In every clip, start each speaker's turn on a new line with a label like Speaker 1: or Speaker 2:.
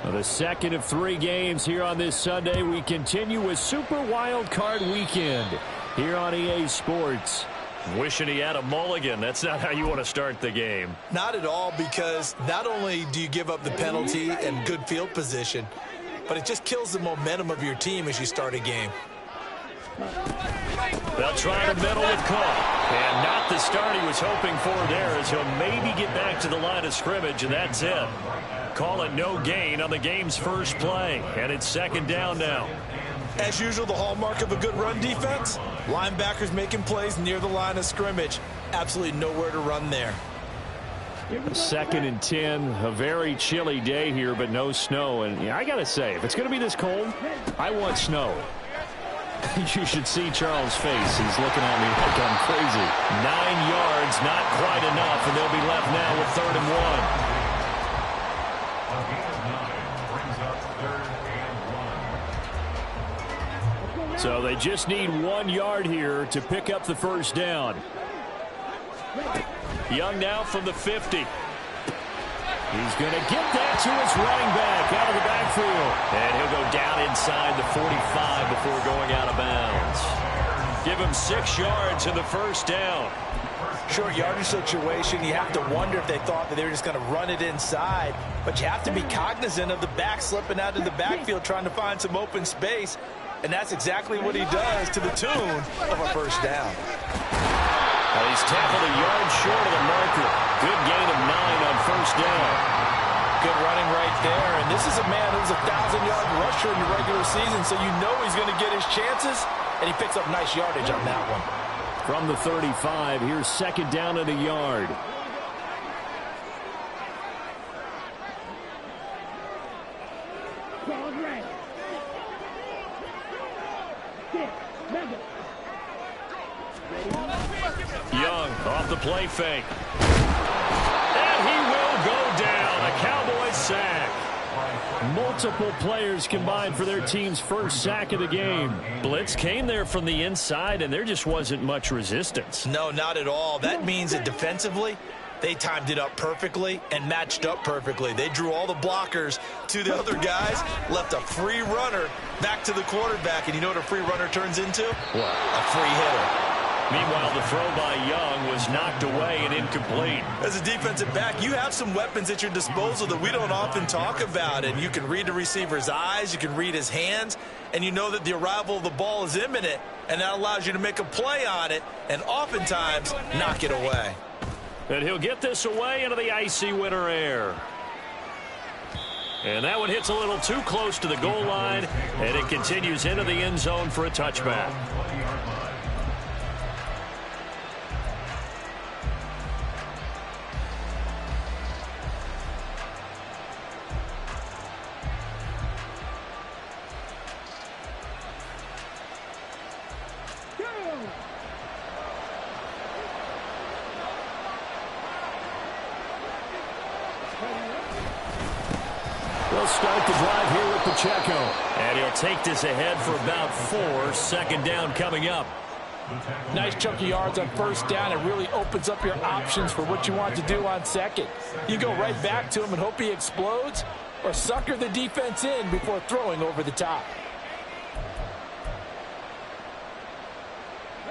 Speaker 1: The second of 3 games here on this Sunday. We continue with Super Wild Card Weekend here on EA Sports.
Speaker 2: Wishing he had a mulligan. That's not how you want to start the game.
Speaker 3: Not at all, because not only do you give up the penalty and good field position, but it just kills the momentum of your team as you start a game.
Speaker 2: They'll try to middle with Cook. And not the start he was hoping for there, as he'll maybe get back to the line of scrimmage, and that's it. Call it no gain on the game's first play, and it's second down now.
Speaker 3: As usual, the hallmark of a good run defense, linebackers making plays near the line of scrimmage. Absolutely nowhere to run there.
Speaker 1: 2nd and 10, a very chilly day here, but no snow. And I got to say, if it's going to be this cold, I want snow. You should see Charles' face. He's looking at me like I'm crazy.
Speaker 2: 9 yards, not quite enough, and they'll be left now with 3rd and 1.
Speaker 1: So they just need 1 yard here to pick up the first down.
Speaker 2: Young now from the 50.
Speaker 1: He's going to get that to his running back out of the backfield.
Speaker 2: And he'll go down inside the 45 before going out of bounds. Give him 6 yards in the first down.
Speaker 3: Short yardage situation, you have to wonder if they thought that they were just going to run it inside. But you have to be cognizant of the back slipping out in the backfield trying to find some open space. And that's exactly what he does, to the tune of a first down.
Speaker 2: Well, he's tackled a yard short of the marker. Good gain of 9 on first down.
Speaker 3: Good running right there. And this is a man who's a 1,000-yard rusher in the regular season, so you know he's going to get his chances. And he picks up nice yardage on that one.
Speaker 1: From the 35, here's second down and a yard.
Speaker 2: Young off the play fake. And he will go down. A Cowboys sack.
Speaker 1: Multiple players combined for their team's first sack of the game.
Speaker 2: Blitz came there from the inside, and there just wasn't much resistance.
Speaker 3: No, not at all. That means that defensively, they timed it up perfectly and matched up perfectly. They drew all the blockers to the other guys, left a free runner back to the quarterback. And you know what a free runner turns into?
Speaker 2: What?
Speaker 3: A free hitter.
Speaker 2: Meanwhile, the throw by Young was knocked away and incomplete.
Speaker 3: As a defensive back, you have some weapons at your disposal that we don't often talk about. And you can read the receiver's eyes, you can read his hands, and you know that the arrival of the ball is imminent, and that allows you to make a play on it and oftentimes knock it away.
Speaker 2: And he'll get this away into the icy winter air. And that one hits a little too close to the goal line, and it continues into the end zone for a touchback.
Speaker 1: They'll start the drive here with Pacheco.
Speaker 2: And he'll take this ahead for about 4. Second down coming up.
Speaker 4: Nice chunk of yards on first down. It really opens up your options for what you want to do on second. You go right back to him and hope he explodes, or sucker the defense in before throwing over the top.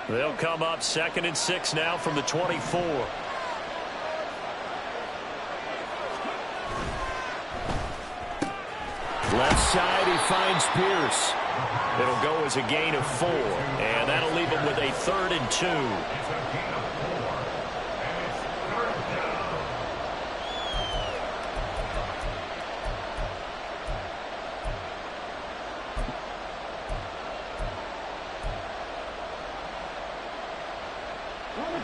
Speaker 2: They'll come up 2nd and 6 now from the 24.
Speaker 1: Left side, he finds Pierce.
Speaker 2: It'll go as a gain of 4, and that'll leave him with a 3rd and 2.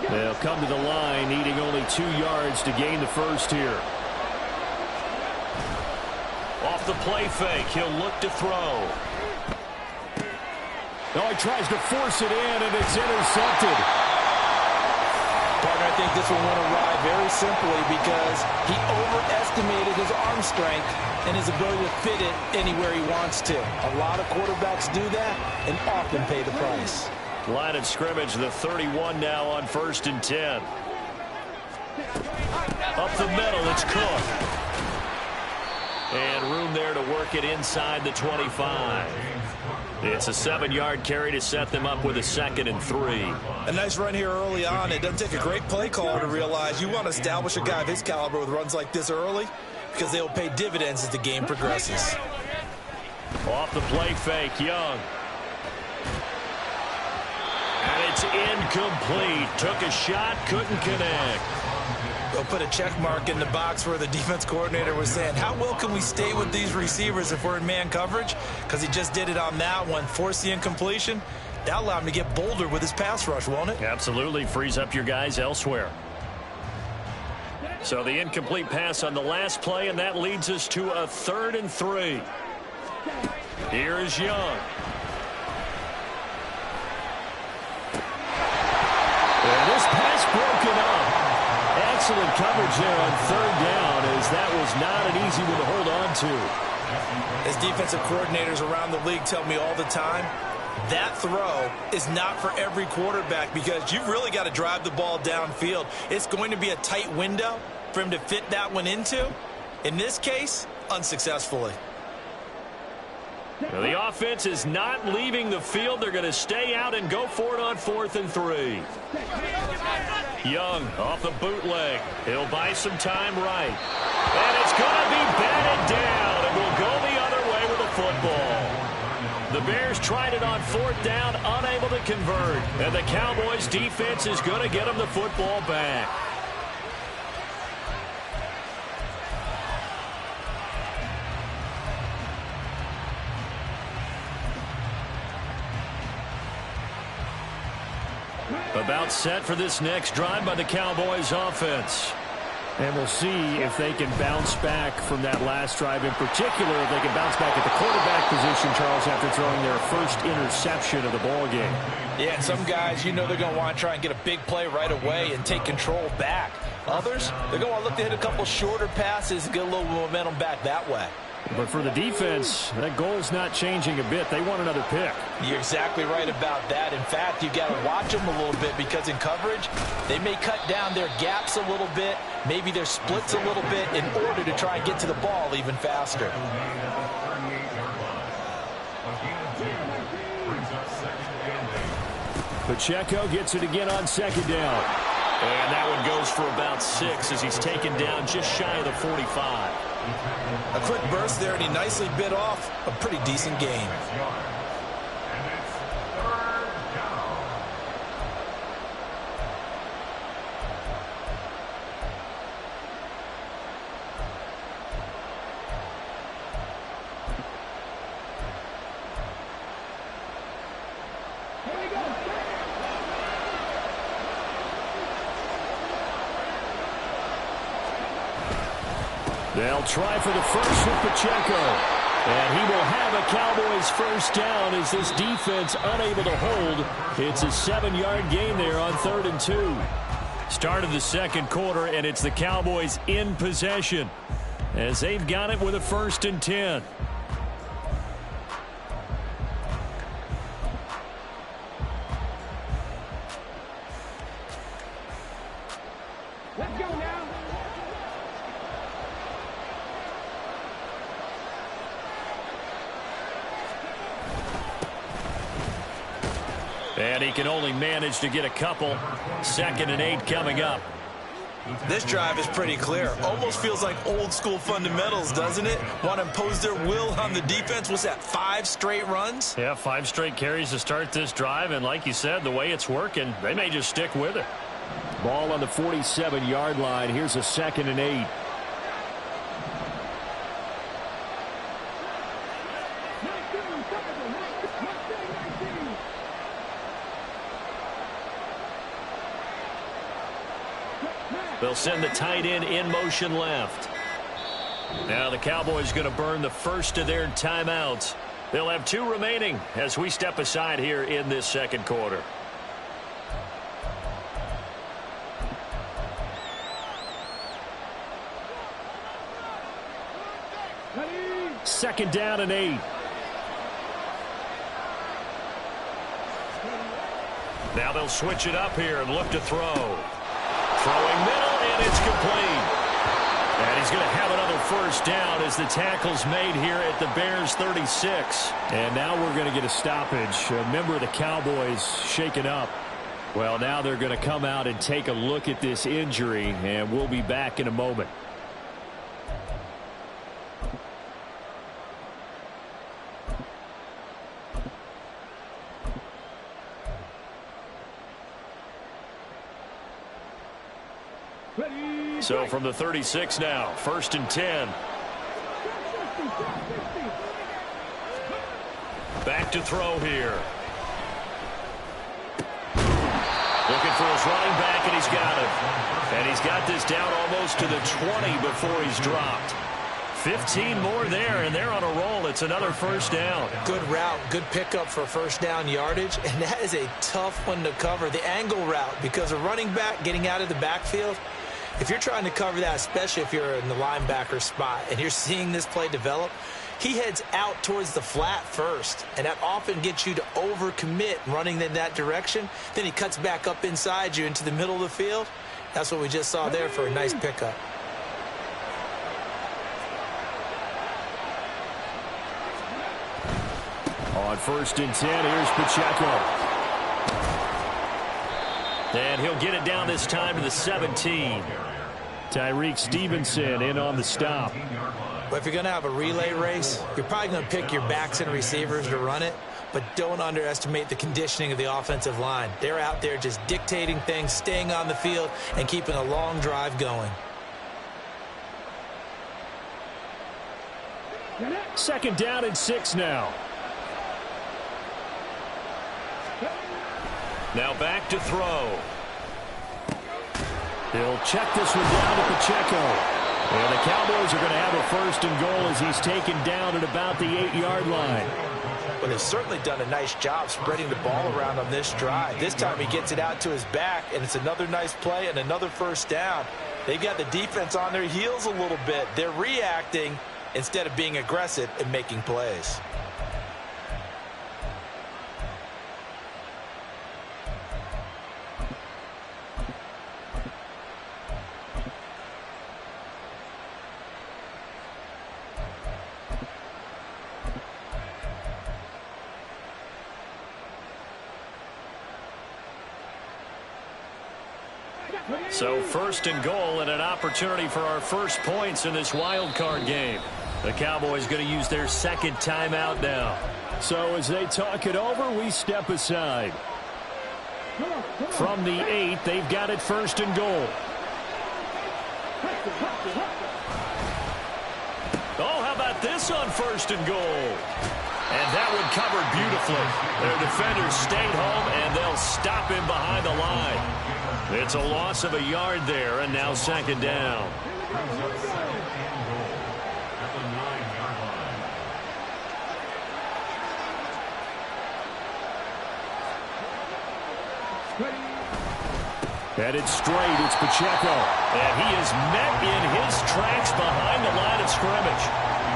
Speaker 1: They'll come to the line, needing only 2 yards to gain the first here.
Speaker 2: Off the play fake, he'll look to throw.
Speaker 1: No, he tries to force it in, and it's intercepted.
Speaker 4: Partner, I think this one went awry very simply because he overestimated his arm strength and his ability to fit it anywhere he wants to. A lot of quarterbacks do that and often pay the price.
Speaker 2: Line of scrimmage, the 31 now on 1st and 10. Up the middle, it's Cook. And room there there to work it inside the 25. It's a 7-yard carry to set them up with a 2nd and 3.
Speaker 3: A nice run here early on. It doesn't take a great play caller to realize you want to establish a guy of his caliber with runs like this early because they will pay dividends as the game progresses.
Speaker 2: Off the play fake, Young. And it's incomplete. Took a shot, couldn't connect.
Speaker 3: They'll put a check mark in the box where the defense coordinator was saying, how well can we stay with these receivers if we're in man coverage? Because he just did it on that one, forced the incompletion. That allowed him to get bolder with his pass rush, won't it?
Speaker 2: Absolutely. Frees up your guys elsewhere. So the incomplete pass on the last play, and that leads us to a 3rd and 3. Here is Young.
Speaker 1: And this pass broken up. Excellent coverage there on 3rd down, as that was not an easy one to hold on to.
Speaker 3: As defensive coordinators around the league tell me all the time, that throw is not for every quarterback because you've really got to drive the ball downfield. It's going to be a tight window for him to fit that one into. In this case, unsuccessfully.
Speaker 2: Well, the offense is not leaving the field. They're going to stay out and go for it on 4th and 3. Young off the bootleg. He'll buy some time right. And it's going to be batted down, and will go the other way with the football. The Bears tried it on 4th down, unable to convert. And the Cowboys defense is going to get them the football back. About set for this next drive by the Cowboys offense.
Speaker 1: And we'll see if they can bounce back from that last drive, in particular if they can bounce back at the quarterback position, Charles, after throwing their first interception of the ball game.
Speaker 4: Yeah, and some guys, you know they're going to want to try and get a big play right away and take control back. Others, they're going to want to look to hit a couple shorter passes and get a little momentum back that way.
Speaker 1: But for the defense, that goal's not changing a bit. They want another pick.
Speaker 4: You're exactly right about that. In fact, you've got to watch them a little bit because in coverage, they may cut down their gaps a little bit, maybe their splits a little bit in order to try and get to the ball even faster.
Speaker 1: Pacheco gets it again on 2nd down.
Speaker 2: And that one goes for about 6 as he's taken down just shy of the 45.
Speaker 3: A quick burst there, and he nicely bit off a pretty decent gain.
Speaker 1: They'll try for the first with Pacheco. And he will have a Cowboys first down as this defense unable to hold. It's a 7-yard gain there on 3rd and 2.
Speaker 2: Start of the second quarter, and it's the Cowboys in possession as they've got it with a 1st and 10.
Speaker 5: Let's go now.
Speaker 2: And he can only manage to get a couple. 2nd and 8 coming up.
Speaker 3: This drive is pretty clear. Almost feels like old school fundamentals, doesn't it? Want to impose their will on the defense. What's that, 5 straight runs?
Speaker 2: Yeah, 5 straight carries to start this drive. And like you said, the way it's working, they may just stick with it.
Speaker 1: Ball on the 47-yard line. Here's a 2nd and 8.
Speaker 2: They'll send the tight end in motion left. Now the Cowboys going to burn the first of their timeouts. They'll have 2 remaining as we step aside here in this second quarter.
Speaker 1: Second down and 8.
Speaker 2: Now they'll switch it up here and look to throw. Throwing middle, and it's complete. And he's going to have another first down as the tackle's made here at the Bears 36.
Speaker 1: And now we're going to get a stoppage. A member of the Cowboys shaken up. Well, now they're going to come out and take a look at this injury, and we'll be back in a moment.
Speaker 2: So from the 36 now, 1st and 10. Back to throw here. Looking for his running back, and he's got it. And he's got this down almost to the 20 before he's dropped. 15 more there, and they're on a roll. It's another first down.
Speaker 4: Good route, good pickup for first down yardage, and that is a tough one to cover. The angle route, because a running back getting out of the backfield, if you're trying to cover that, especially if you're in the linebacker spot and you're seeing this play develop, he heads out towards the flat first, and that often gets you to overcommit running in that direction. Then he cuts back up inside you into the middle of the field. That's what we just saw there for a nice pickup.
Speaker 1: On 1st and 10, here's Pacheco.
Speaker 2: And he'll get it down this time to the 17.
Speaker 1: Tyreek Stevenson in on the stop.
Speaker 4: Well, if you're going to have a relay race, you're probably going to pick your backs and receivers to run it, but don't underestimate the conditioning of the offensive line. They're out there just dictating things, staying on the field, and keeping a long drive going.
Speaker 1: 2nd down and 6 now.
Speaker 2: Now back to throw.
Speaker 1: He'll check this one down to Pacheco. And the Cowboys are going to have a 1st and goal as he's taken down at about the 8-yard line.
Speaker 4: Well, they've certainly done a nice job spreading the ball around on this drive. This time he gets it out to his back, and it's another nice play and another first down. They've got the defense on their heels a little bit. They're reacting instead of being aggressive and making plays.
Speaker 2: So 1st and goal and an opportunity for our first points in this wild card game. The Cowboys going to use their 2nd timeout now.
Speaker 1: So as they talk it over, we step aside. From the 8, they've got it 1st and goal.
Speaker 2: Oh, how about this on 1st and goal? And that one covered beautifully. Their defenders stayed home, and they'll stop him behind the line. It's a loss of a yard there, and now 2nd down.
Speaker 1: Headed straight, it's Pacheco.
Speaker 2: And he is met in his tracks behind the line of scrimmage.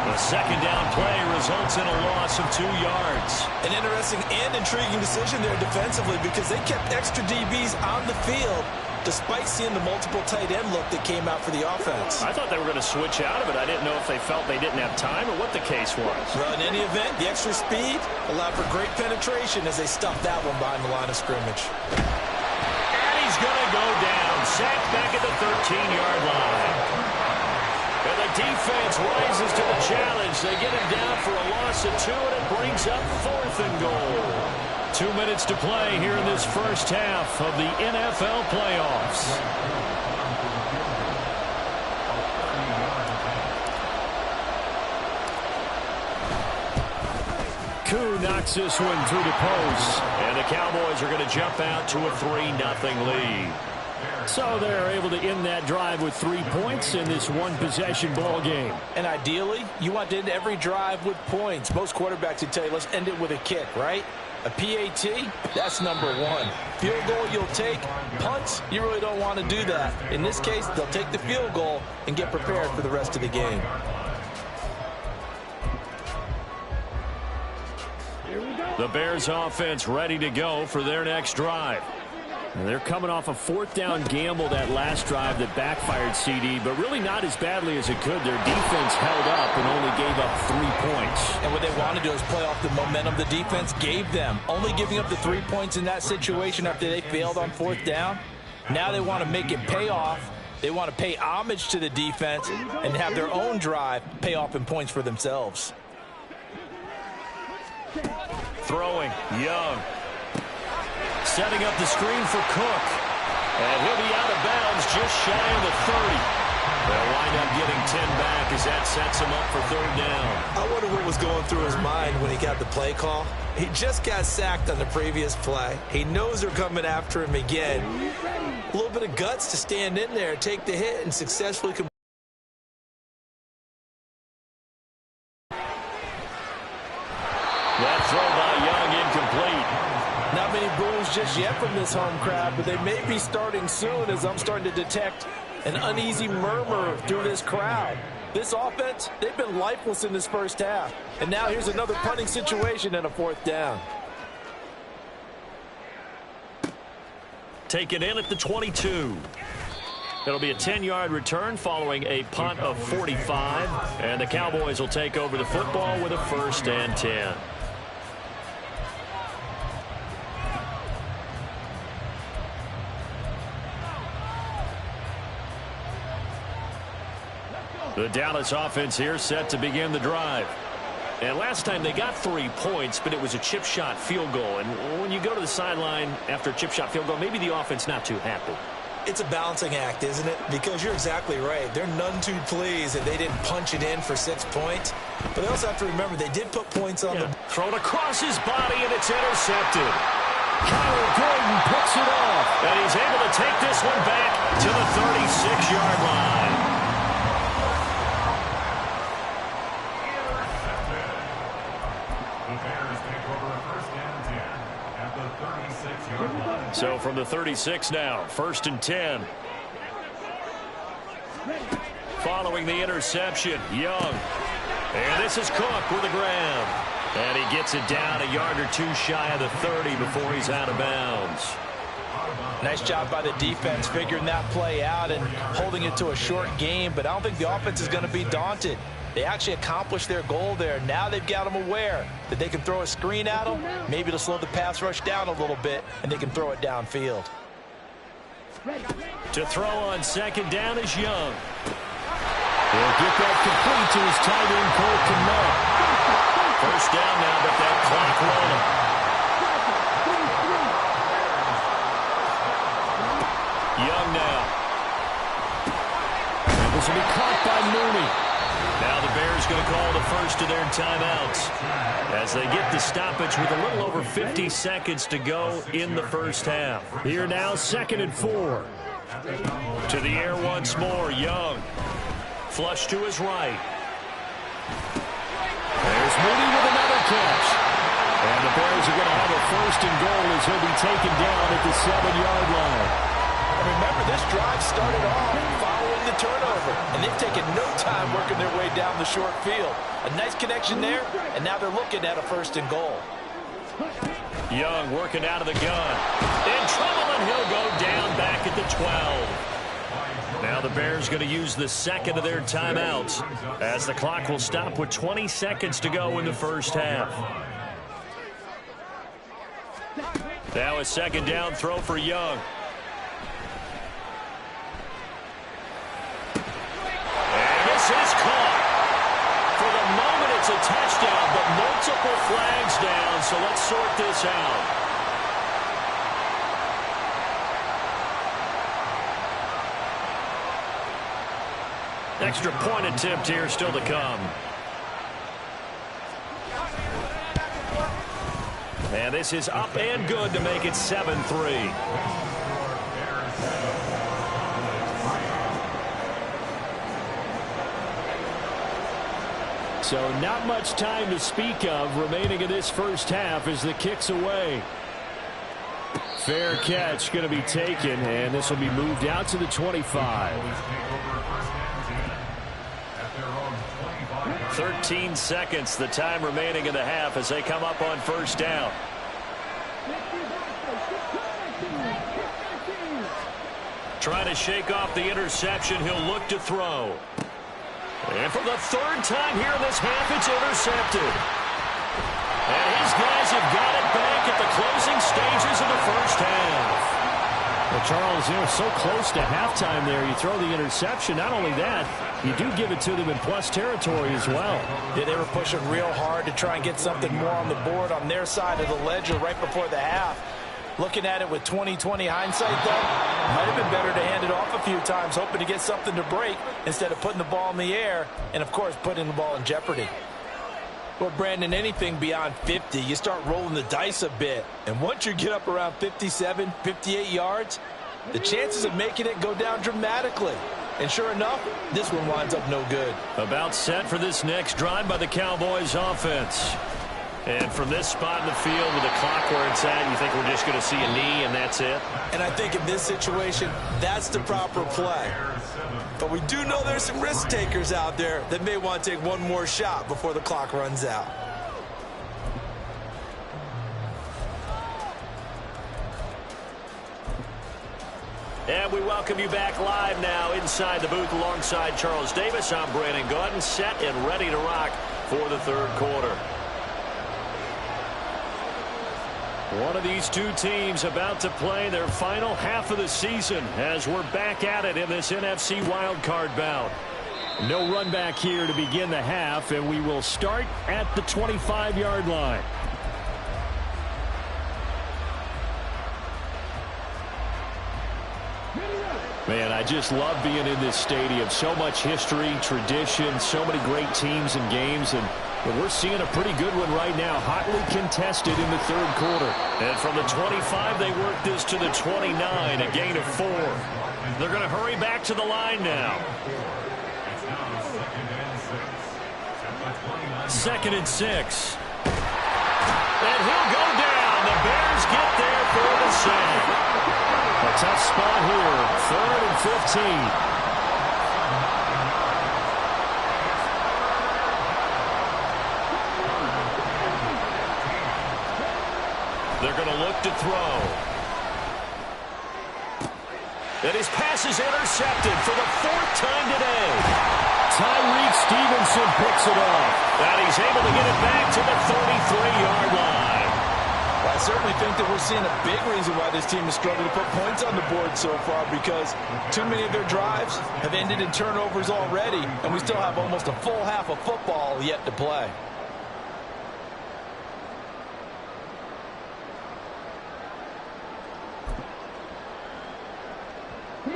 Speaker 2: The 2nd down play results in a loss of 2 yards.
Speaker 3: An interesting and intriguing decision there defensively because they kept extra DBs on the field despite seeing the multiple tight end look that came out for the offense.
Speaker 2: I thought they were going to switch out of it. I didn't know if they felt they didn't have time or what the case was.
Speaker 3: Well, in any event, the extra speed allowed for great penetration as they stuffed that one behind the line of scrimmage.
Speaker 2: And he's going to go down, sacked back at the 13-yard line. And the defense rises to the challenge. They get him down for a loss of 2, and it brings up 4th and goal. 2 minutes to play here in this first half of the NFL playoffs.
Speaker 1: Koo knocks this one through the post.
Speaker 2: And the Cowboys are going to jump out to a 3-0 lead.
Speaker 1: So they're able to end that drive with 3 points in this one-possession ball game.
Speaker 4: And ideally, you want to end every drive with points. Most quarterbacks would tell you, let's end it with a kick, right? A PAT, that's number 1. Field goal you'll take. Punts, you really don't want to do that. In this case, they'll take the field goal and get prepared for the rest of the game.
Speaker 2: The Bears offense ready to go for their next drive.
Speaker 1: And they're coming off a 4th down gamble that last drive that backfired, CD, but really not as badly as it could. Their defense held up and only gave up 3 points.
Speaker 4: And what they want to do is play off the momentum the defense gave them. Only giving up the 3 points in that situation after they failed on 4th down. Now they want to make it pay off. They want to pay homage to the defense and have their own drive pay off in points for themselves.
Speaker 2: Throwing, Young. Setting up the screen for Cook. And he'll be out of bounds just shy of the 30. They'll wind up getting 10 back as that sets him up for 3rd down.
Speaker 3: I wonder what was going through his mind when he got the play call. He just got sacked on the previous play. He knows they're coming after him again. A little bit of guts to stand in there, take the hit, and successfully complete.
Speaker 2: That throw by Young incomplete.
Speaker 4: Not many boos just yet from this home crowd, but they may be starting soon as I'm starting to detect an uneasy murmur through this crowd. This offense, they've been lifeless in this first half. And now here's another punting situation and a 4th down.
Speaker 2: Taken in at the 22. It'll be a 10-yard return following a punt of 45. And the Cowboys will take over the football with a 1st and 10. The Dallas offense here set to begin the drive. And last time they got 3 points, but it was a chip shot field goal. And when you go to the sideline after a chip shot field goal, maybe the offense not too happy.
Speaker 3: It's a balancing act, isn't it? Because you're exactly right. They're none too pleased that they didn't punch it in for 6 points. But they also have to remember they did put points on the...
Speaker 2: Thrown across his body, and it's intercepted. Kyle Gordon picks it off. And he's able to take this one back to the 36-yard line. So from the 36 now, 1st and 10. Following the interception, Young. And this is Cook with the grab. And he gets it down a yard or 2 shy of the 30 before he's out of bounds.
Speaker 4: Nice job by the defense figuring that play out and holding it to a short game, but I don't think the offense is going to be daunted. They actually accomplished their goal there. Now they've got them aware that they can throw a screen at them, maybe to slow the pass rush down a little bit, and they can throw it downfield.
Speaker 2: To throw on 2nd down is Young.
Speaker 1: He'll get that complete to his tight end, Cole Kmet.
Speaker 2: 1st down now, but that clock rolling. Young now.
Speaker 1: And this will be caught by Mooney.
Speaker 2: Now the Bears going to call the first of their timeouts as they get the stoppage with a little over 50 seconds to go in the first half.
Speaker 1: Here now, 2nd and 4.
Speaker 2: To the air once more, Young. Flush to his right.
Speaker 1: There's Mooney with another catch. And the Bears are going to have a 1st and goal as he'll be taken down at the 7-yard line.
Speaker 4: And remember, this drive started off following the turnover, and they've taken no time working their way down the short field. A nice connection there, and now they're looking at a 1st and goal.
Speaker 2: Young working out of the gun. In trouble, and he'll go down back at the 12. Now the Bears going to use the 2nd of their timeouts as the clock will stop with 20 seconds to go in the first half. Now a 2nd down throw for Young. This is caught. For the moment, it's a touchdown, but multiple flags down, so let's sort this out. Extra point attempt here still to come. And this is up and good to make it 7-3.
Speaker 1: So not much time to speak of remaining in this first half as the kick's away. Fair catch going to be taken, and this will be moved out to the 25.
Speaker 2: 13 seconds, the time remaining in the half as they come up on 1st down. Trying to shake off the interception. He'll look to throw. And for the third time here in this half, it's intercepted. And his guys have got it back at the closing stages of the first half.
Speaker 1: Well, Charles, you're so close to halftime there. You throw the interception. Not only that, you do give it to them in plus territory as well.
Speaker 4: Yeah, they were pushing real hard to try and get something more on the board on their side of the ledger right before the half. Looking at it with 20/20 hindsight, though, might have been better to hand it off a few times, hoping to get something to break instead of putting the ball in the air and, of course, putting the ball in jeopardy. Well, Brandon, anything beyond 50, you start rolling the dice a bit. And once you get up around 57, 58 yards, the chances of making it go down dramatically. And sure enough, this one winds up no good.
Speaker 2: About set for this next drive by the Cowboys offense. And from this spot in the field with the clock where it's at, you think we're just going to see a knee and that's it?
Speaker 3: And I think in this situation, that's the proper play. But we do know there's some risk takers out there that may want to take one more shot before the clock runs out.
Speaker 2: And we welcome you back live now inside the booth alongside Charles Davis. I'm Brandon Gaudin, set and ready to rock for the third quarter. One of these two teams about to play their final half of the season as we're back at it in this NFC wildcard bout. No run back here to begin the half, and we will start at the 25-yard line.
Speaker 1: Man, I just love being in this stadium. So much history, tradition, so many great teams and games, and we're seeing a pretty good one right now, hotly contested in the third quarter.
Speaker 2: And from the 25, they work this to the 29, a gain of 4. They're going to hurry back to the line now. 2nd and 6. And he'll go down. The Bears get there for the sack.
Speaker 1: A tough spot here, 3rd and 15.
Speaker 2: They're going to look to throw. And his pass is intercepted for the 4th time today.
Speaker 1: Tyreek Stevenson picks it up.
Speaker 2: And he's able to get it back to the 33-yard line.
Speaker 4: Well, I certainly think that we're seeing a big reason why this team has struggled to put points on the board so far, because too many of their drives have ended in turnovers already, and we still have almost a full half of football yet to play.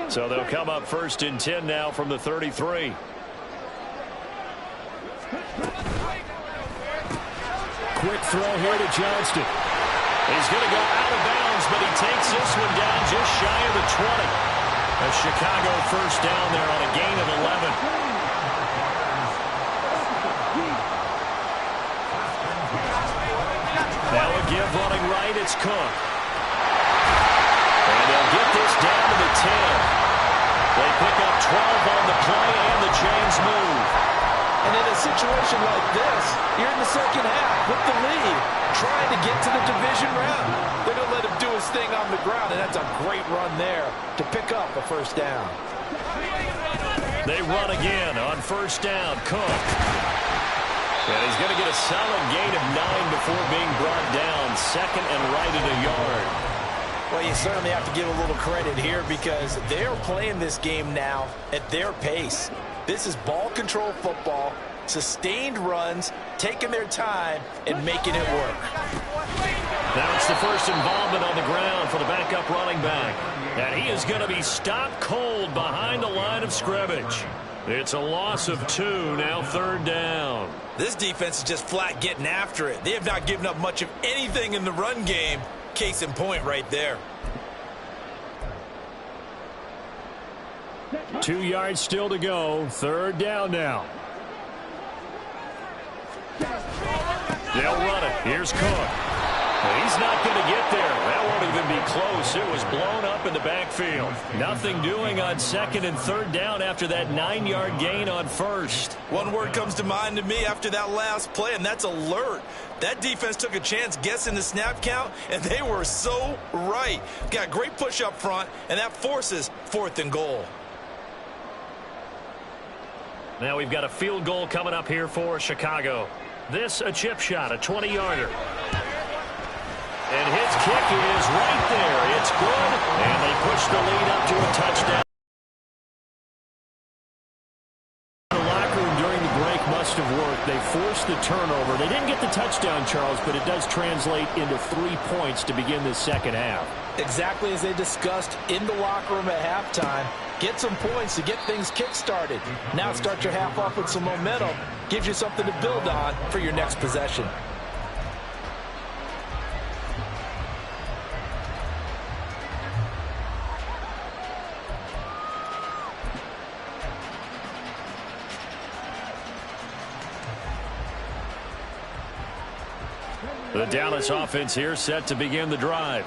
Speaker 2: So they'll come up 1st and 10 now from the 33.
Speaker 1: Quick throw here to Johnston.
Speaker 2: He's going to go out of bounds, but he takes this one down just shy of the 20. A Chicago first down there on a gain of 11. Now a give running right, it's Cook. And they'll get this down to the 10. They pick up 12 on the play, and the chains move.
Speaker 4: And in a situation like this, you're in the second half with the lead, trying to get to the division round. They're going to let him do his thing on the ground, and that's a great run there to pick up a first down.
Speaker 2: They run again on first down. Cook. And he's going to get a solid gain of 9 before being brought down. 2nd and right at a yard.
Speaker 4: Well, you certainly have to give a little credit here because they're playing this game now at their pace. This is ball control football, sustained runs, taking their time, and making it work.
Speaker 2: Now it's the first involvement on the ground for the backup running back. And he is going to be stopped cold behind the line of scrimmage. It's a loss of 2, now 3rd down.
Speaker 3: This defense is just flat getting after it. They have not given up much of anything in the run game. Case in point right there.
Speaker 1: 2 yards still to go. 3rd down now.
Speaker 2: They'll run it. Here's Cook. He's not going to get there. That won't even be close. It was blown up in the backfield. Nothing doing on 2nd and 3rd down after that 9-yard gain on 1st.
Speaker 3: One word comes to mind to me after that last play, and that's alert. That defense took a chance guessing the snap count, and they were so right. Got great push up front, and that forces 4th and goal.
Speaker 2: Now we've got a field goal coming up here for Chicago. This a chip shot, a 20-yarder. And his kick is right there. It's good, and they push the lead up to a touchdown. The locker room during the break must have worked. They forced the turnover. They didn't get the touchdown, Charles, but it does translate into 3 points to begin the second half.
Speaker 4: Exactly as they discussed in the locker room at halftime. Get some points to get things kick-started. Now start your half off with some momentum. Gives you something to build on for your next possession.
Speaker 2: The Dallas offense here set to begin the drive.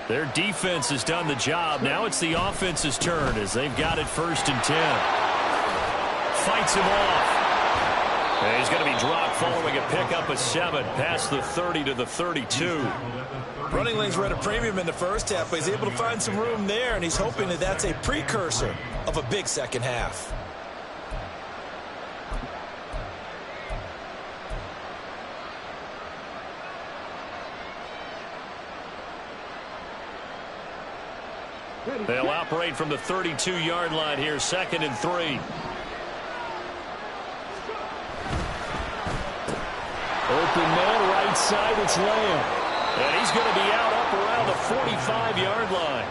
Speaker 2: Their defense has done the job. Now it's the offense's turn as they've got it 1st and 10. Fights him off. And he's going to be dropped following a pickup of 7 past the 30 to the 32.
Speaker 3: Running lanes were at a premium in the first half, but he's able to find some room there, and he's hoping that that's a precursor of a big second half.
Speaker 2: They'll operate from the 32-yard line here, 2nd and 3.
Speaker 1: Open man, right side, it's Lamb.
Speaker 2: And he's going to be out up around the 45-yard line.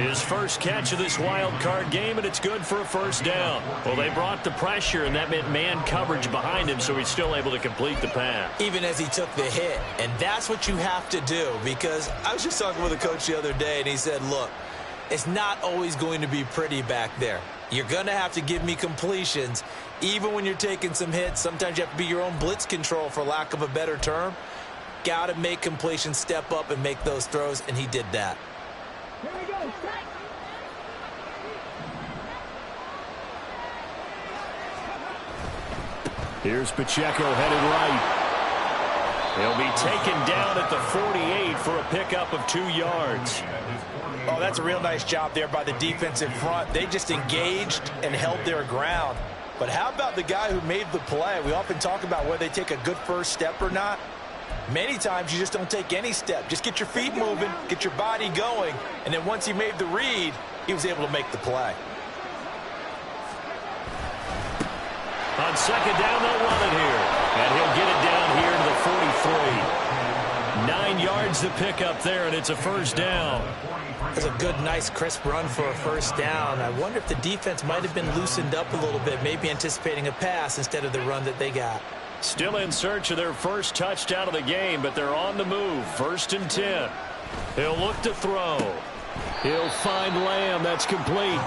Speaker 2: His first catch of this wild card game, and it's good for a 1st down. Well, they brought the pressure, and that meant man coverage behind him, so he's still able to complete the pass.
Speaker 3: Even as he took the hit, and that's what you have to do, because I was just talking with a coach the other day, and he said, look, it's not always going to be pretty back there. You're going to have to give me completions, even when you're taking some hits. Sometimes you have to be your own blitz control, for lack of a better term. Got to make completions, step up, and make those throws, and he did that.
Speaker 5: Here we go.
Speaker 1: Here's Pacheco headed right.
Speaker 2: He'll be taken down at the 48 for a pickup of 2 yards.
Speaker 4: Oh, that's a real nice job there by the defensive front. They just engaged and held their ground. But how about the guy who made the play? We often talk about whether they take a good first step or not. Many times you just don't take any step. Just get your feet moving, get your body going, and then once he made the read, he was able to make the play.
Speaker 2: On 2nd down, they'll run it here. And he'll get it down here to the 43. 9 yards to pick up there, and it's a 1st down.
Speaker 3: That's a good, nice, crisp run for a 1st down. I wonder if the defense might have been loosened up a little bit, maybe anticipating a pass instead of the run that they got.
Speaker 2: Still in search of their first touchdown of the game, but they're on the move. 1st and 10. He'll look to throw.
Speaker 1: He'll find Lamb. That's complete.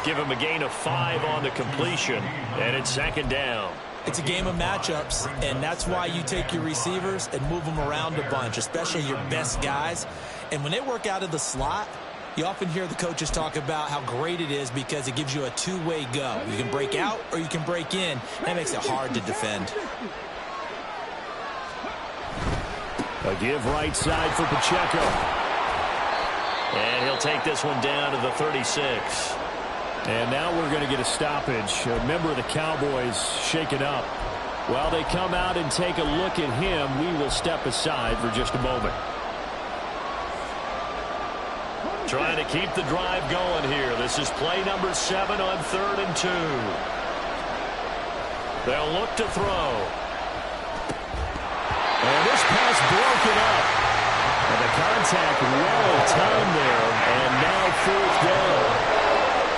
Speaker 2: Give him a gain of 5 on the completion, and it's 2nd down.
Speaker 3: It's a game of matchups, and that's why you take your receivers and move them around a bunch, especially your best guys. And when they work out of the slot, you often hear the coaches talk about how great it is because it gives you a two-way go. You can break out or you can break in. That makes it hard to defend.
Speaker 1: A give right side for Pacheco.
Speaker 2: And he'll take this one down to the 36.
Speaker 1: And now we're going to get a stoppage. A member of the Cowboys shaken up. While they come out and take a look at him, we will step aside for just a moment.
Speaker 2: Trying to keep the drive going here. This is play number 7 on 3rd and 2. They'll look to throw.
Speaker 1: And this pass broken up. And the contact well timed there. And now 4th down.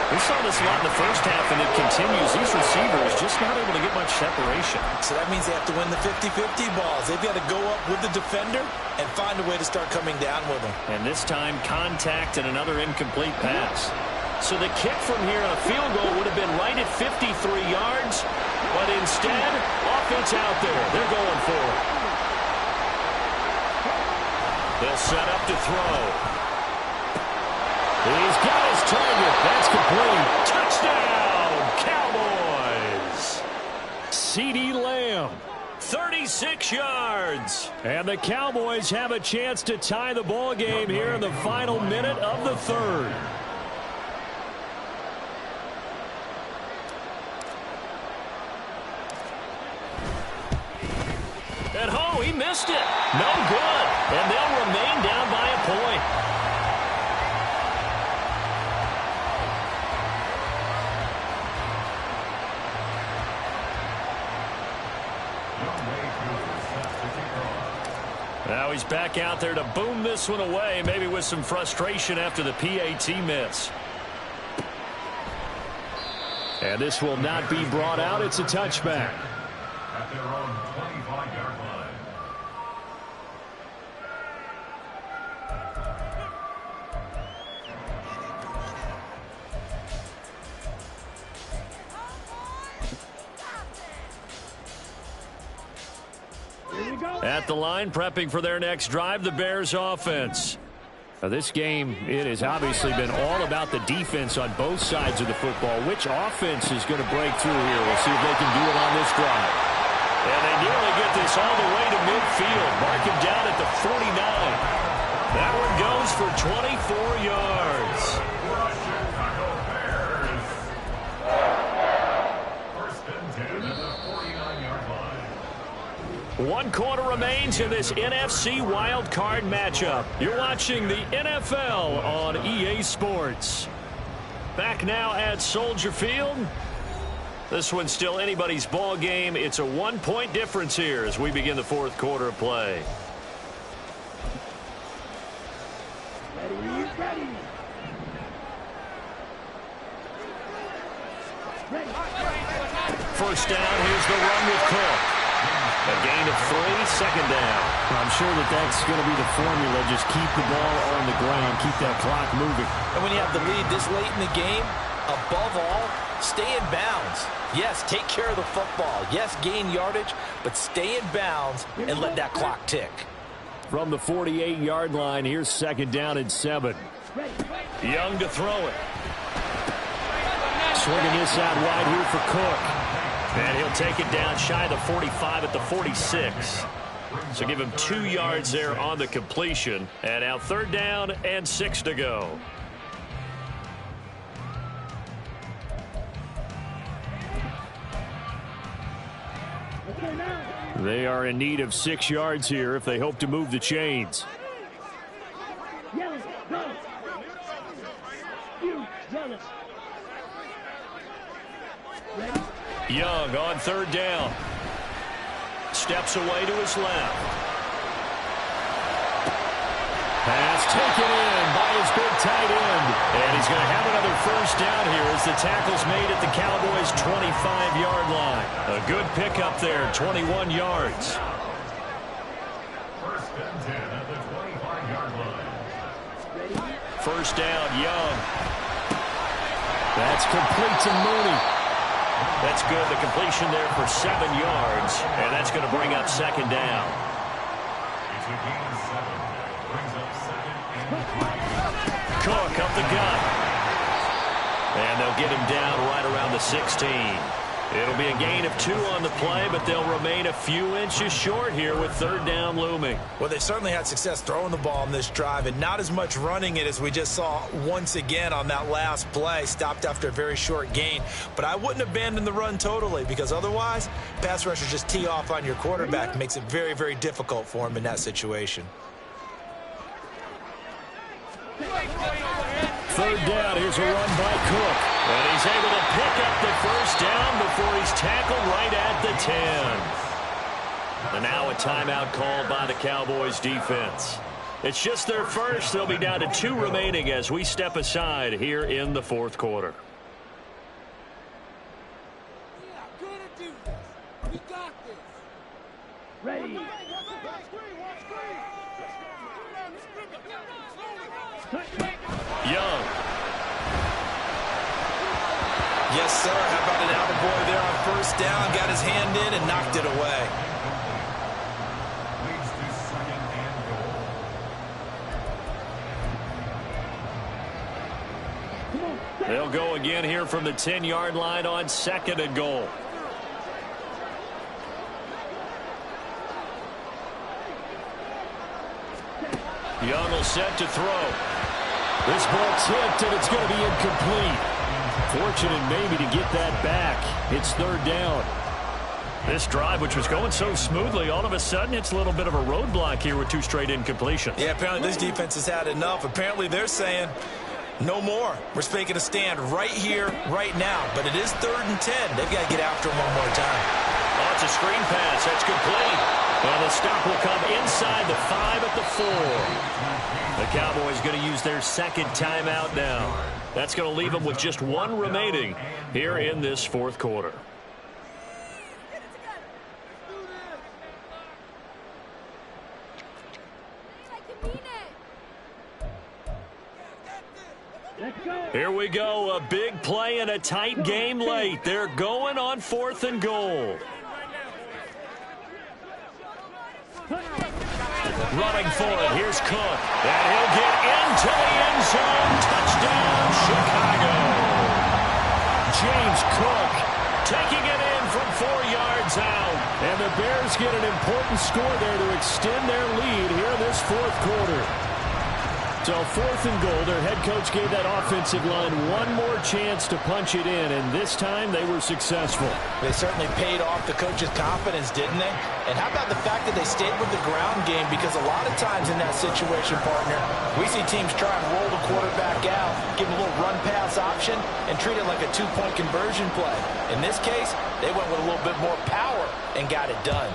Speaker 2: We saw this a lot in the first half, and it continues. These receivers just not able to get much separation.
Speaker 3: So that means they have to win the 50-50 balls. They've got to go up with the defender and find a way to start coming down with them.
Speaker 2: And this time, contact and another incomplete pass. So the kick from here on a field goal would have been right at 53 yards, but instead, offense out there. They're going for it. They'll set up to throw.
Speaker 1: He's got his target. That's complete.
Speaker 2: Touchdown, Cowboys.
Speaker 1: CeeDee Lamb.
Speaker 2: 36 yards.
Speaker 1: And the Cowboys have a chance to tie the ball game here in the final minute of the third.
Speaker 2: And he missed it. No good. And they'll remain down by a point. Now he's back out there to boom this one away, maybe with some frustration after the PAT miss.
Speaker 1: And this will not be brought out. It's a touchback.
Speaker 6: At their own 25-yard line.
Speaker 2: At the line, prepping for their next drive, the Bears offense.
Speaker 1: Now this game, it has obviously been all about the defense on both sides of the football. Which offense is going to break through here? We'll see if they can do it on this drive.
Speaker 2: And they nearly get this all the way to midfield. Mark him down at the 49. That one goes for 24 yards.
Speaker 6: First and 10 at the 49-yard line.
Speaker 2: 1 quarter remains in this NFC wildcard matchup. You're watching the NFL on EA Sports. Back now at Soldier Field. This one's still anybody's ball game. It's a 1-point difference here as we begin the fourth quarter of play. First down, here's the run with Cook. A gain of 3, second down.
Speaker 1: I'm sure that's going to be the formula. Just keep the ball on the ground. Keep that clock moving.
Speaker 4: And when you have the lead this late in the game, above all, stay in bounds. Yes, take care of the football. Yes, gain yardage, but stay in bounds and let that clock tick.
Speaker 1: From the 48-yard line, here's second down and 7.
Speaker 2: Young to throw it.
Speaker 1: Swinging this out wide here for Cook.
Speaker 2: And he'll take it down shy of the 45 at the 46. So give him 2 yards there on the completion. And now third down and 6 to go.
Speaker 1: They are in need of 6 yards here if they hope to move the chains.
Speaker 2: Young on third down. Steps away to his left.
Speaker 1: Pass taken in by his big tight end.
Speaker 2: And he's going to have another first down here as the tackle's made at the Cowboys' 25-yard line. A good pickup there, 21 yards.
Speaker 6: First and 10 at the 25-yard line.
Speaker 2: First down, Young.
Speaker 1: That's complete to Mooney.
Speaker 2: That's good. The completion there for 7 yards. And that's going to bring up second down.
Speaker 6: It's a gain of 7. Brings up second and 3.
Speaker 2: Cook up the gut. And they'll get him down right around the 16. It'll be a gain of 2 on the play, but they'll remain a few inches short here with third down looming.
Speaker 3: Well, they certainly had success throwing the ball on this drive and not as much running it as we just saw once again on that last play. Stopped after a very short gain. But I wouldn't abandon the run totally because otherwise, pass rushers just tee off on your quarterback. Makes it very, very difficult for him in that situation.
Speaker 1: Third down, here's a run by Cook.
Speaker 2: And he's able to pick up the first down before he's tackled right at the 10. And now a timeout called by the Cowboys defense. It's just their first. They'll be down to 2 remaining as we step aside here in the fourth quarter.
Speaker 5: Ready.
Speaker 2: Young.
Speaker 3: Yes, sir. How about an attaboy there on first down? Got his hand in and knocked it away.
Speaker 6: Leads to second and goal.
Speaker 2: They'll go again here from the 10-yard line on 2nd and goal. Young will set to throw.
Speaker 1: This ball tipped, and it's going to be incomplete. Fortunate maybe to get that back. It's 3rd down.
Speaker 2: This drive, which was going so smoothly, all of a sudden it's a little bit of a roadblock here with 2 straight incompletions.
Speaker 3: Yeah, apparently this defense has had enough. Apparently they're saying no more. We're making a stand right here, right now. But it is 3rd and 10. They've got to get after him one more time.
Speaker 2: Oh, it's a screen pass. That's complete. And the stop will come inside the 5 at the 4. The Cowboys going to use their 2nd timeout now. That's going to leave them with just 1 remaining here in this 4th quarter. Here we go, a big play and a tight game late. They're going on 4th and goal. Running for it, here's Cook. And he'll get into the end zone. Touchdown, Chicago.
Speaker 1: James Cook
Speaker 2: Taking it in from 4 yards out.
Speaker 1: And the Bears get an important score there to extend their lead here in this 4th quarter. So 4th and goal, their head coach gave that offensive line 1 more chance to punch it in, and this time they were successful.
Speaker 4: They certainly paid off the coach's confidence, didn't they? And how about the fact that they stayed with the ground game? Because a lot of times in that situation, partner, we see teams try and roll the quarterback out, give him a little run-pass option, and treat it like a 2-point conversion play. In this case, they went with a little bit more power and got it done.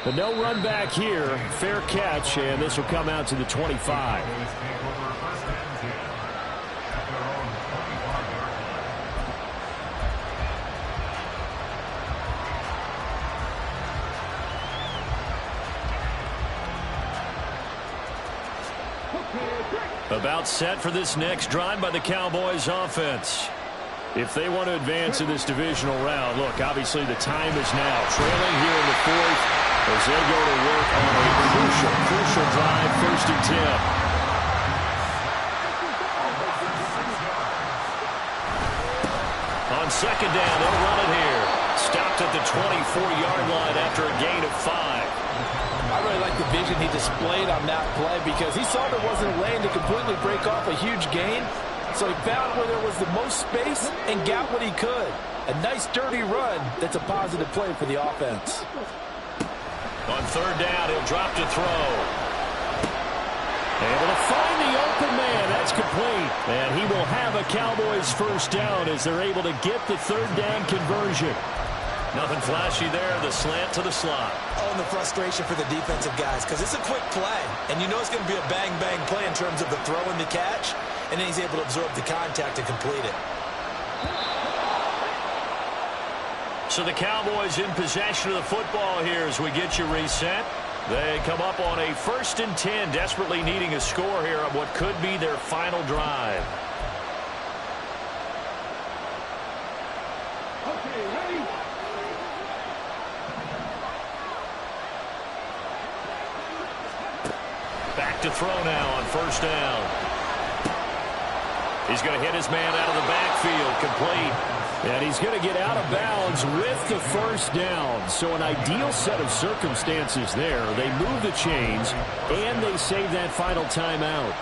Speaker 1: But no run back here. Fair catch, and this will come out to the 25.
Speaker 2: About set for this next drive by the Cowboys offense.
Speaker 1: If they want to advance in this divisional round, look, obviously the time is now. Trailing here in the 4th as they go to work on a crucial drive, 1st and 10.
Speaker 2: On 2nd down, they'll run it here. Stopped at the 24-yard line after a gain of 5.
Speaker 4: I really like the vision he displayed on that play because he saw there wasn't a lane to completely break off a huge gain. So he found where there was the most space and got what he could. A nice, dirty run that's a positive play for the offense.
Speaker 2: On 3rd down, he'll drop to throw.
Speaker 1: Able to find the open man. That's complete. And he will have a Cowboys 1st down as they're able to get the 3rd down conversion.
Speaker 2: Nothing flashy there. The slant to the slot.
Speaker 3: Oh, and the frustration for the defensive guys because it's a quick play. And you know it's going to be a bang-bang play in terms of the throw and the catch. And then he's able to absorb the contact and complete it.
Speaker 2: So the Cowboys in possession of the football here as we get you reset. They come up on a 1st and 10, desperately needing a score here on what could be their final drive.
Speaker 5: Okay, ready?
Speaker 2: Back to throw now on 1st down. He's going to hit his man out of the backfield, complete.
Speaker 1: And he's going to get out of bounds with the 1st down. So an ideal set of circumstances there. They move the chains, and they save that final timeout.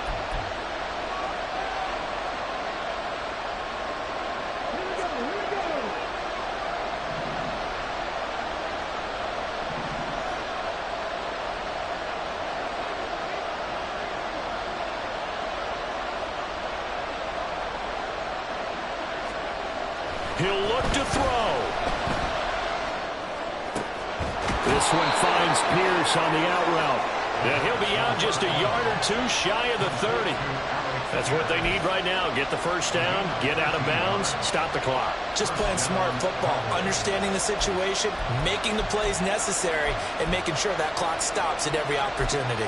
Speaker 2: He'll look to throw.
Speaker 1: This one finds Pierce on the out route.
Speaker 2: And he'll be out just a yard or 2 shy of the 30. That's what they need right now. Get the 1st down, get out of bounds, stop the clock.
Speaker 3: Just playing smart football, understanding the situation, making the plays necessary, and making sure that clock stops at every opportunity.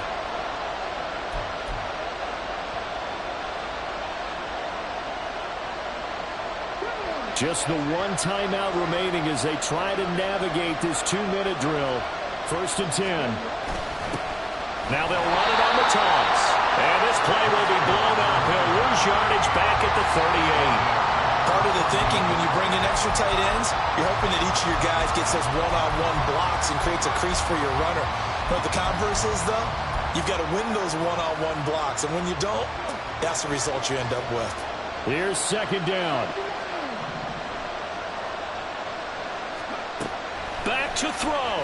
Speaker 1: Just the 1 timeout remaining as they try to navigate this 2-minute drill. 1st and 10.
Speaker 2: Now they'll run it on the toss. And this play will be blown up. He'll lose yardage back at the 38.
Speaker 3: Part of the thinking when you bring in extra tight ends, you're hoping that each of your guys gets those one-on-one blocks and creates a crease for your runner. But the converse is, though, you've got to win those one-on-one blocks. And when you don't, that's the result you end up with.
Speaker 1: Here's second down.
Speaker 2: Back to throw.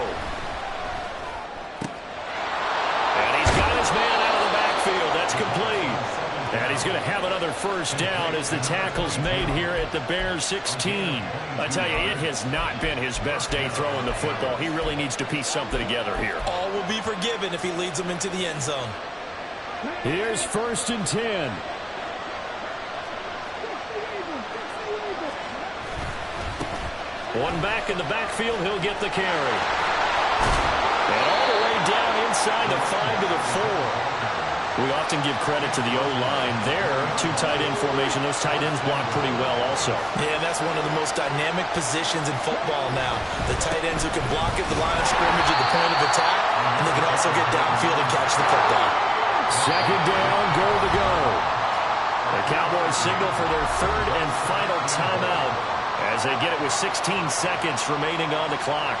Speaker 2: And he's got his man out of the backfield. That's complete. And he's going to have another first down as the tackle's made here at the Bears 16. I tell you, it has not been his best day throwing the football. He really needs to piece something together here.
Speaker 3: All will be forgiven if he leads them into the end zone.
Speaker 1: Here's 1st and 10.
Speaker 2: One back in the backfield, he'll get the carry. And all the way down inside the 5 to the 4. We often give credit to the O-line there. 2 tight end formation. Those tight ends block pretty well also.
Speaker 3: Yeah, that's one of the most dynamic positions in football now. The tight ends who can block at the line of scrimmage at the point of attack, and they can also get downfield and catch the football.
Speaker 1: Second down, goal to go.
Speaker 2: The Cowboys signal for their 3rd and final timeout as they get it with 16 seconds remaining on the clock.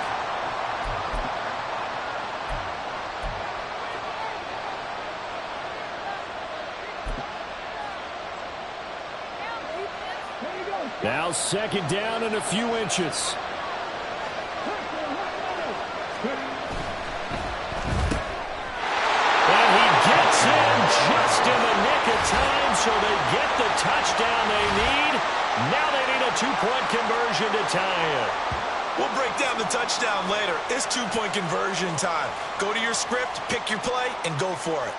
Speaker 1: Now second down and a few inches.
Speaker 2: And he gets in just in the nick of time, so they get the touchdown they need. Now they need a 2-point conversion to tie it.
Speaker 3: We'll break down the touchdown later. It's 2-point conversion time. Go to your script, pick your play, and go for it.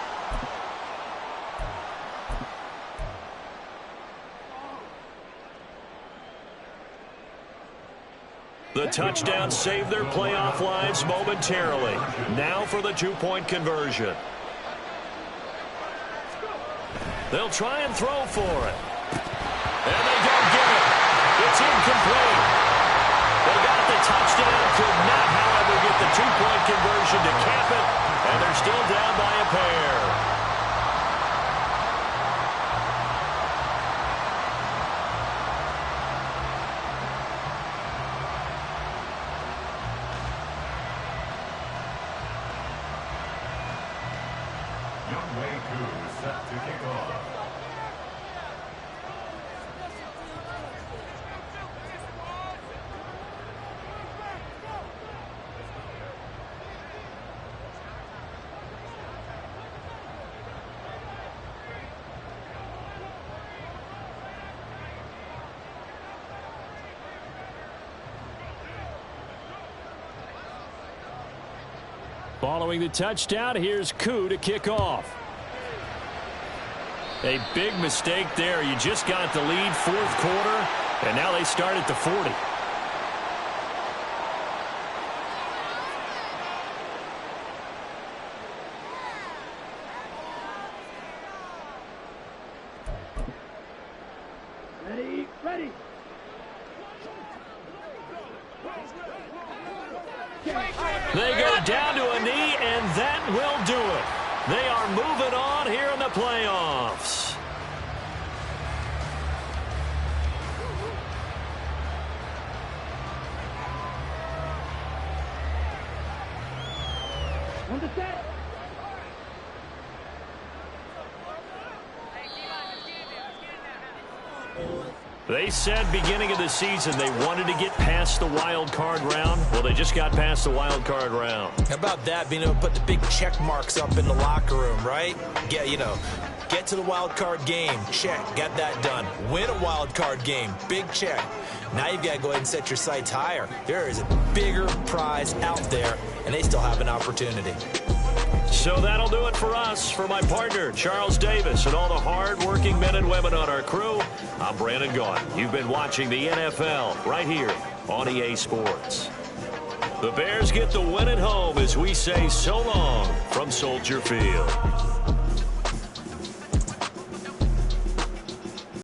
Speaker 2: The touchdown saved their playoff lives momentarily. Now for the 2-point conversion. They'll try and throw for it. And they don't get it. It's incomplete. They got the touchdown, could not, however, get the 2-point conversion to cap it, and they're still down by a pair.
Speaker 6: Younghoe Koo set to kick off.
Speaker 1: Following the touchdown, here's Koo to kick off.
Speaker 2: A big mistake there. You just got the lead 4th quarter, and now they start at the 40.
Speaker 5: Ready.
Speaker 2: They go down to a knee, and that will do it. They are moving on here in the playoffs.
Speaker 5: On the set.
Speaker 2: They said beginning of the season they wanted to get past the wild card round. Well, they just got past the wild card round.
Speaker 3: How about that, being able to put the big check marks up in the locker room, right? Get to the wild card game. Check. Got that done. Win a wild card game. Big check. Now you've got to go ahead and set your sights higher. There is a bigger prize out there, and they still have an opportunity.
Speaker 2: So that'll do it for us. For my partner, Charles Davis, and all the hard-working men and women on our crew, I'm Brandon Gaudin. You've been watching the NFL right here on EA Sports. The Bears get the win at home as we say so long from Soldier Field.